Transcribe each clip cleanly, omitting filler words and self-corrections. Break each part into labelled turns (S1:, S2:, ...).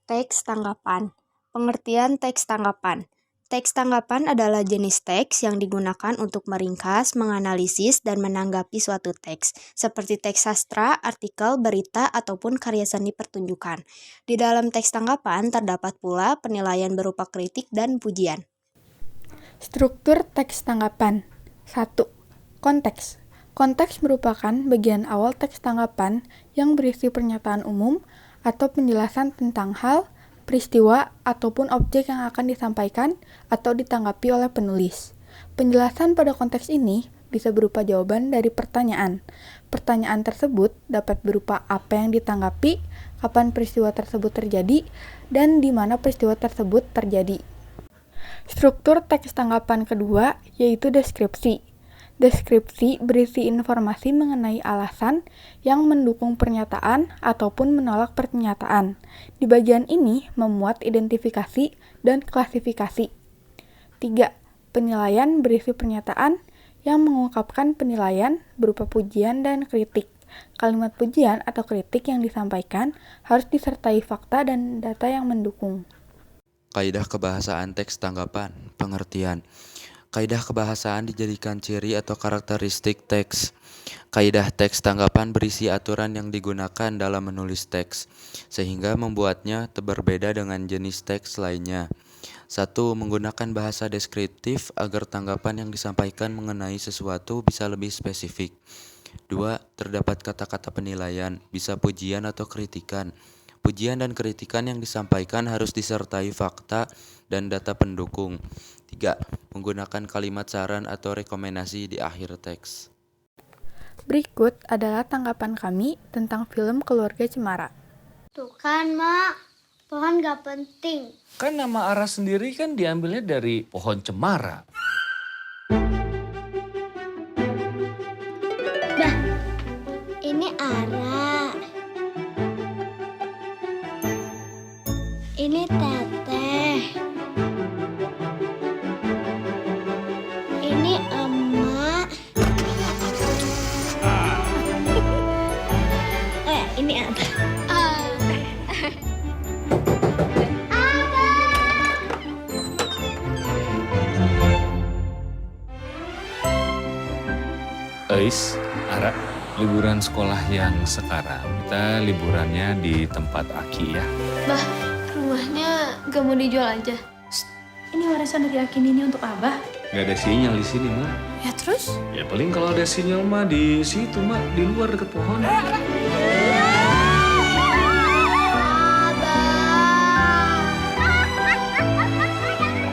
S1: Teks tanggapan. Pengertian teks tanggapan. Teks tanggapan adalah jenis teks yang digunakan untuk meringkas, menganalisis, dan menanggapi suatu teks, seperti teks sastra, artikel, berita, ataupun karya seni pertunjukan. Di dalam teks tanggapan terdapat pula penilaian berupa kritik dan pujian.
S2: Struktur teks tanggapan. 1. Konteks. Konteks merupakan bagian awal teks tanggapan yang berisi pernyataan umum atau penjelasan tentang hal, peristiwa, ataupun objek yang akan disampaikan atau ditanggapi oleh penulis. Penjelasan pada konteks ini bisa berupa jawaban dari pertanyaan. Pertanyaan tersebut dapat berupa apa yang ditanggapi, kapan peristiwa tersebut terjadi, dan di mana peristiwa tersebut terjadi. Struktur teks tanggapan kedua yaitu deskripsi. Deskripsi berisi informasi mengenai alasan yang mendukung pernyataan ataupun menolak pernyataan. Di bagian ini memuat identifikasi dan klasifikasi. 3. Penilaian berisi pernyataan yang mengungkapkan penilaian berupa pujian dan kritik. Kalimat pujian atau kritik yang disampaikan harus disertai fakta dan data yang mendukung.
S3: Kaidah kebahasaan teks tanggapan. Pengertian. Kaidah kebahasaan dijadikan ciri atau karakteristik teks. Kaidah teks tanggapan berisi aturan yang digunakan dalam menulis teks, sehingga membuatnya berbeda dengan jenis teks lainnya. 1. Menggunakan bahasa deskriptif agar tanggapan yang disampaikan mengenai sesuatu bisa lebih spesifik. 2. Terdapat kata-kata penilaian, bisa pujian atau kritikan. Pujian dan kritikan yang disampaikan harus disertai fakta dan data pendukung. 3. Menggunakan kalimat saran atau rekomendasi di akhir teks.
S2: Berikut adalah tanggapan kami tentang film Keluarga Cemara.
S4: Tuh kan, Mak. Pohon gak penting.
S5: Kan nama Ara sendiri kan diambilnya dari pohon cemara.
S4: Dah, ini Ara. Ini Teteh. Ini Emak. Ini Ada.
S5: Eis, Ara, liburan sekolah yang sekarang, kita liburannya di tempat Aki ya.
S6: Bah, rumahnya gak mau dijual aja.
S7: Ini warisan dari Aki Nini untuk Abah.
S5: Gak ada sinyal di sini, Mak.
S6: Ya terus?
S5: Ya paling kalau ada sinyal mah di situ, Mak, di luar dekat pohon.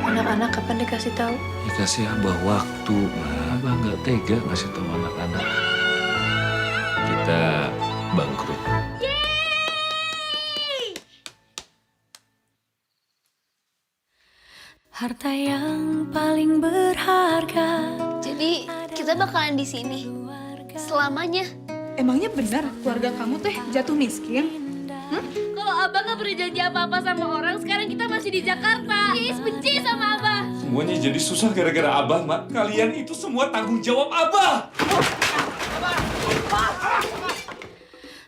S7: Anak-anak kapan dikasih tahu?
S5: Dikasih Abah waktu, Mak. Abah nggak tega ngasih tahu anak-anak. Kita bangkrut.
S8: Harta yang paling berharga.
S6: Jadi kita bakalan di sini selamanya.
S7: Emangnya benar keluarga kamu teh jatuh miskin?
S6: Kalau Abah gak pernah janji apa-apa sama orang, sekarang kita masih di Jakarta. Is benci sama Abah.
S9: Semuanya jadi susah gara-gara Abah, Mak. Kalian itu semua tanggung jawab Abah.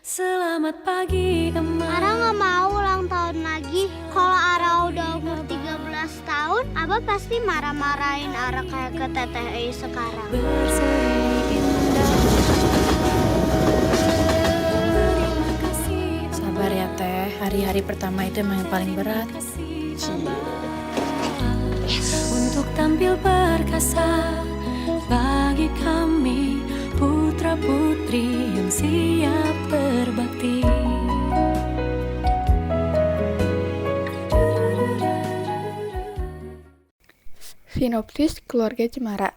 S8: Selamat pagi, emak.
S4: Ara gak mau ulang tahun lagi. Kalau Ara udah umur 13 tahun, Abah pasti marah-marahin Ara kayak ke Teteh Ei sekarang.
S8: Berseri indah. Terima kasih,
S7: Sabar ya Teh, hari-hari pertama itu emang yang paling berat.
S8: untuk tampil perkasa bagi kami putra-putri yang siap berbakti.
S2: Sinopsis Keluarga Cemara.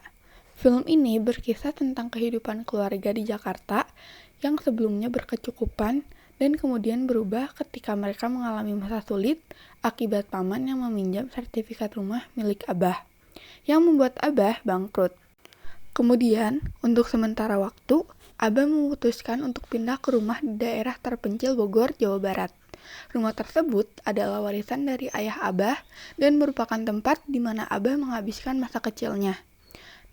S2: Film ini berkisah tentang kehidupan keluarga di Jakarta yang sebelumnya berkecukupan dan kemudian berubah ketika mereka mengalami masa sulit akibat paman yang meminjam sertifikat rumah milik Abah, yang membuat Abah bangkrut. Kemudian, untuk sementara waktu, Abah memutuskan untuk pindah ke rumah di daerah terpencil Bogor, Jawa Barat. Rumah tersebut adalah warisan dari ayah Abah dan merupakan tempat di mana Abah menghabiskan masa kecilnya.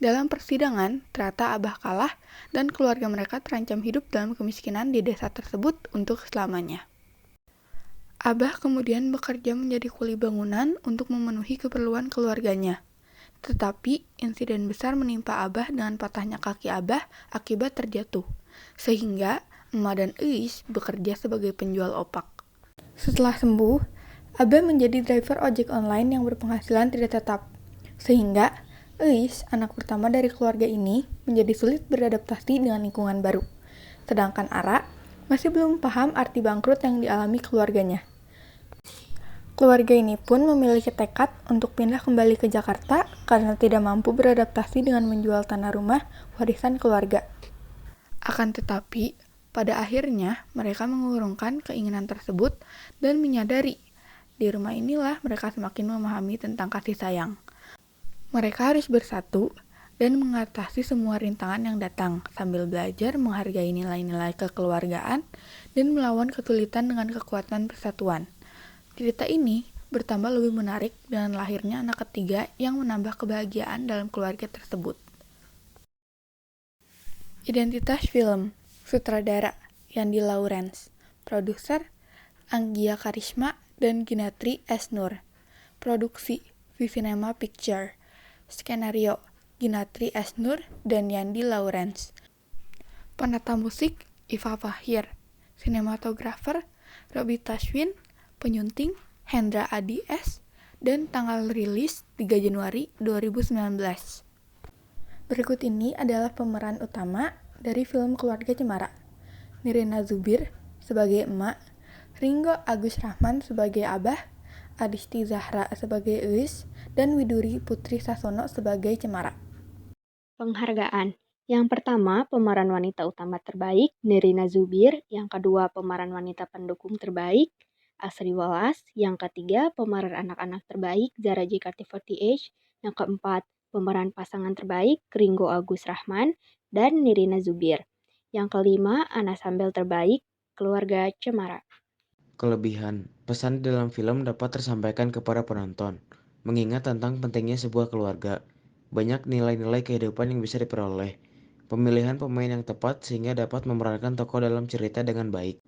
S2: Dalam persidangan, ternyata Abah kalah dan keluarga mereka terancam hidup dalam kemiskinan di desa tersebut untuk selamanya. Abah kemudian bekerja menjadi kuli bangunan untuk memenuhi keperluan keluarganya. Tetapi insiden besar menimpa Abah dengan patahnya kaki Abah akibat terjatuh, sehingga emak dan Eis bekerja sebagai penjual opak. Setelah sembuh, Abah menjadi driver ojek online yang berpenghasilan tidak tetap, sehingga Eis, anak pertama dari keluarga ini, menjadi sulit beradaptasi dengan lingkungan baru. Sedangkan Ara masih belum paham arti bangkrut yang dialami keluarganya. Keluarga ini pun memiliki tekad untuk pindah kembali ke Jakarta karena tidak mampu beradaptasi dengan menjual tanah rumah warisan keluarga. Akan tetapi, pada akhirnya mereka mengurungkan keinginan tersebut dan menyadari di rumah inilah mereka semakin memahami tentang kasih sayang. Mereka harus bersatu dan mengatasi semua rintangan yang datang sambil belajar menghargai nilai-nilai kekeluargaan dan melawan kesulitan dengan kekuatan persatuan. Cerita ini bertambah lebih menarik dengan lahirnya anak ketiga yang menambah kebahagiaan dalam keluarga tersebut. Identitas film, sutradara Yandi Lawrence, produser Anggia Karisma dan Ginatri S. Nur, produksi Visinema Picture, skenario Ginatri S. Nur dan Yandi Lawrence, penata musik Iva Fahir, sinematografer Robi Taswin, penyunting Hendra Adi S, dan tanggal rilis 3 Januari 2019. Berikut ini adalah pemeran utama dari film Keluarga Cemara. Nirina Zubir sebagai emak, Ringo Agus Rahman sebagai abah, Adisti Zahra sebagai Eis, dan Widuri Putri Sasono sebagai Cemara.
S1: Penghargaan. Yang pertama, pemeran wanita utama terbaik, Nirina Zubir. Yang kedua, pemeran wanita pendukung terbaik, Asri Walas. Yang ketiga, pemeran anak-anak terbaik, Zara JKT48. Yang keempat, pemeran pasangan terbaik, Ringo Agus Rahman dan Nirina Zubir. Yang kelima, Anas Sambel terbaik, Keluarga Cemara.
S10: Kelebihan, pesan dalam film dapat tersampaikan kepada penonton, mengingat tentang pentingnya sebuah keluarga. Banyak nilai-nilai kehidupan yang bisa diperoleh. Pemilihan pemain yang tepat sehingga dapat memerankan tokoh dalam cerita dengan baik.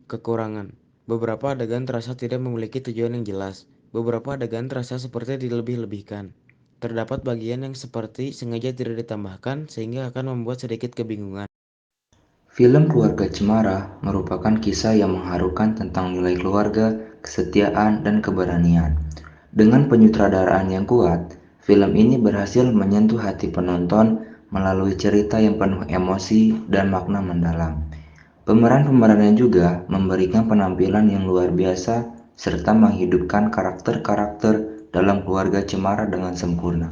S10: Kekurangan, beberapa adegan terasa tidak memiliki tujuan yang jelas. Beberapa adegan terasa seperti dilebih-lebihkan. Terdapat bagian yang seperti sengaja tidak ditambahkan sehingga akan membuat sedikit kebingungan.
S11: Film Keluarga Cemara merupakan kisah yang mengharukan tentang nilai keluarga, kesetiaan, dan keberanian. Dengan penyutradaraan yang kuat, film ini berhasil menyentuh hati penonton melalui cerita yang penuh emosi dan makna mendalam. Pemeran-pemerannya juga memberikan penampilan yang luar biasa serta menghidupkan karakter-karakter dalam Keluarga Cemara dengan sempurna.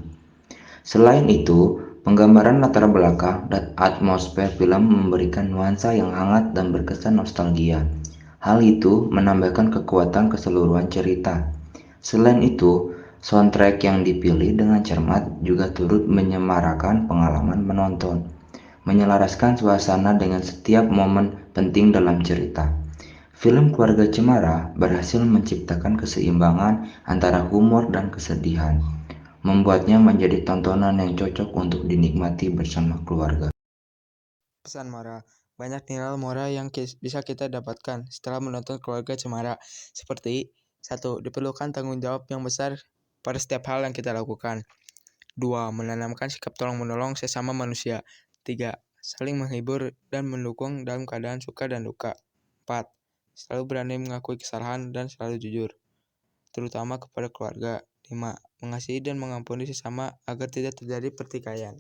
S11: Selain itu, penggambaran latar belakang dan atmosfer film memberikan nuansa yang hangat dan berkesan nostalgia. Hal itu menambahkan kekuatan keseluruhan cerita. Selain itu, soundtrack yang dipilih dengan cermat juga turut menyemarakan pengalaman menonton, menyelaraskan suasana dengan setiap momen penting dalam cerita. Film Keluarga Cemara berhasil menciptakan keseimbangan antara humor dan kesedihan, membuatnya menjadi tontonan yang cocok untuk dinikmati bersama keluarga.
S12: Pesan moral. Banyak nilai moral yang bisa kita dapatkan setelah menonton Keluarga Cemara. Seperti 1. Diperlukan tanggung jawab yang besar pada setiap hal yang kita lakukan. 2. Menanamkan sikap tolong-menolong sesama manusia. 3. Saling menghibur dan mendukung dalam keadaan suka dan duka. 4. Selalu berani mengakui kesalahan dan selalu jujur, terutama kepada keluarga. 5. Mengasihi dan mengampuni sesama agar tidak terjadi pertikaian.